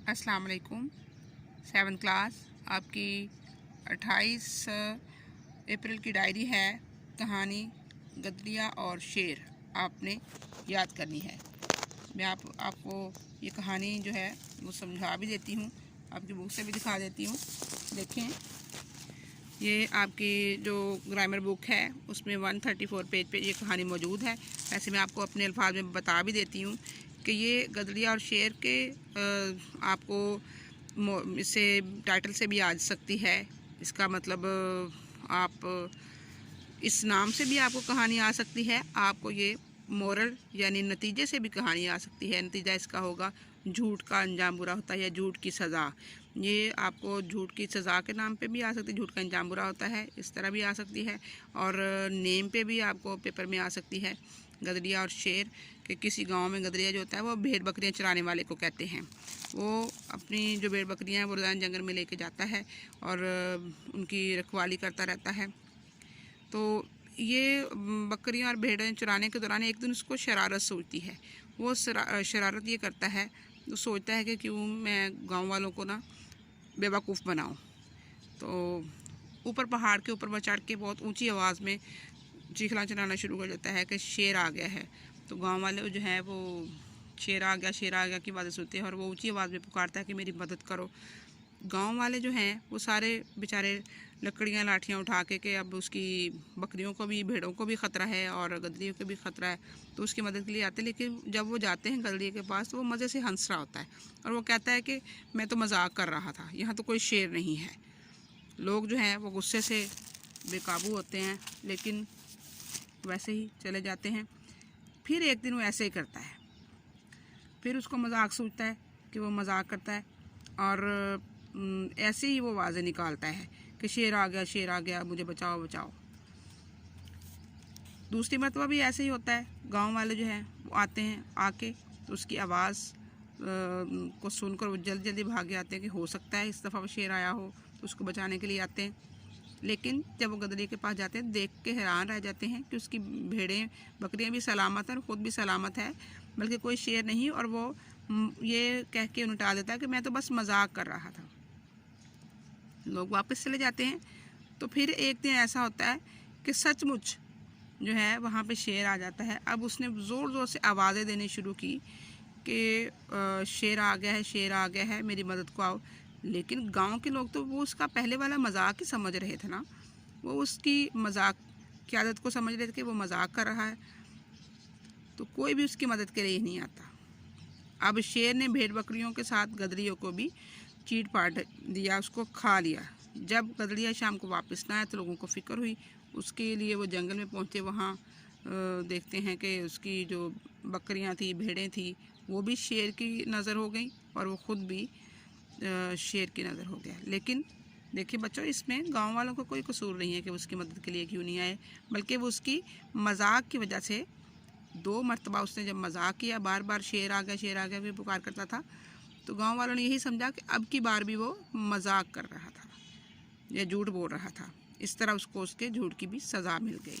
अस्सलाम वालेकुम। 7th class आपकी 28 अप्रैल की डायरी है। कहानी गदरिया और शेर आपने याद करनी है। मैं आपको ये कहानी जो है वो समझा भी देती हूँ, आपकी बुक से भी दिखा देती हूँ। देखें, ये आपकी जो ग्रामर बुक है उसमें 134 पेज पे ये कहानी मौजूद है। वैसे मैं आपको अपने अल्फाज में बता भी देती हूँ कि ये गदरिया और शेर के आपको इससे टाइटल से भी आ सकती है। इसका मतलब आप इस नाम से भी आपको कहानी आ सकती है। आपको ये मोरल यानी नतीजे से भी कहानी आ सकती है। नतीजा इसका होगा झूठ का अंजाम बुरा होता है या झूठ की सज़ा। ये आपको झूठ की सज़ा के नाम पे भी आ सकती है, झूठ का अंजाम बुरा होता है, इस तरह भी आ सकती है। और नेम पे भी आपको पेपर में आ सकती है। गदरिया और शेर कि किसी गांव में गदरिया जो होता है वो भेड़ बकरियां चराने वाले को कहते हैं। वो अपनी जो भेड़ बकरियां हैं वो रोज़ाना जंगल में लेके जाता है और उनकी रखवाली करता रहता है। तो ये बकरियां और भेड़ें चराने के दौरान एक दिन उसको शरारत सूझती है। वो शरारत ये करता है, तो सोचता है कि क्यों मैं गांव वालों को ना बेवकूफ़ बनाऊं। तो ऊपर पहाड़ के ऊपर वो चढ़ के बहुत ऊंची आवाज़ में चीखना चलाना शुरू कर देता है कि शेर आ गया है। तो गांव वाले जो है वो शेर आ गया की आवाज़ सुनते हैं और वो ऊंची आवाज़ में पुकारता है कि मेरी मदद करो। गांव वाले जो हैं वो सारे बेचारे लकड़ियां लाठियां उठा के अब उसकी बकरियों को भी भेड़ों को भी ख़तरा है और गदरियों को भी ख़तरा है, तो उसकी मदद के लिए आते हैं। लेकिन जब वो जाते हैं गदरिये के पास तो वो मज़े से हंस रहा होता है और वो कहता है कि मैं तो मजाक कर रहा था, यहाँ तो कोई शेर नहीं है। लोग जो हैं वो गुस्से से बेकाबू होते हैं, लेकिन वैसे ही चले जाते हैं। फिर एक दिन वो ऐसे ही करता है, फिर उसको मजाक सूझता है कि वो मजाक करता है और ऐसे ही वो आवाज़ें निकालता है कि शेर आ गया, मुझे बचाओ बचाओ। दूसरी मरतबा भी ऐसे ही होता है। गांव वाले जो हैं वो आते हैं, आके तो उसकी आवाज़ को सुनकर वो जल्दी जल्दी भागे आते हैं कि हो सकता है इस दफ़ा वो शेर आया हो, तो उसको बचाने के लिए आते हैं। लेकिन जब वो गदरिये के पास जाते हैं देख के हैरान रह जाते हैं कि उसकी भेड़ें बकरियां भी सलामत हैं और ख़ुद भी सलामत है, बल्कि कोई शेर नहीं। और वो ये कह के उनटा देता है कि मैं तो बस मजाक कर रहा था। लोग वापस चले जाते हैं। तो फिर एक दिन ऐसा होता है कि सचमुच जो है वहाँ पे शेर आ जाता है। अब उसने ज़ोर ज़ोर से आवाज़ें देनी शुरू की कि शेर आ गया है, मेरी मदद को आओ। लेकिन गांव के लोग तो वो उसका पहले वाला मजाक ही समझ रहे थे ना, वो उसकी मजाक की आदत को समझ रहे थे कि वो मजाक कर रहा है, तो कोई भी उसकी मदद के लिए नहीं आता। अब शेर ने भेड़ बकरियों के साथ गदरियों को भी चीट पाट दिया, उसको खा लिया। जब गदरिया शाम को वापस ना आया तो लोगों को फिक्र हुई। उसके लिए वो जंगल में पहुँचे। वहाँ देखते हैं कि उसकी जो बकरियाँ थी, भेड़ें थी, वो भी शेर की नज़र हो गई और वो ख़ुद भी शेर की नज़र हो गया। लेकिन देखिए बच्चों, इसमें गांव वालों को कोई कसूर नहीं है कि उसकी मदद के लिए क्यों नहीं आए, बल्कि वो उसकी मजाक की वजह से 2 मरतबा उसने जब मजाक किया, बार बार शेर आ गया भी पुकार करता था, तो गांव वालों ने यही समझा कि अब की बार भी वो मजाक कर रहा था या झूठ बोल रहा था। इस तरह उसको उसके झूठ की भी सज़ा मिल गई।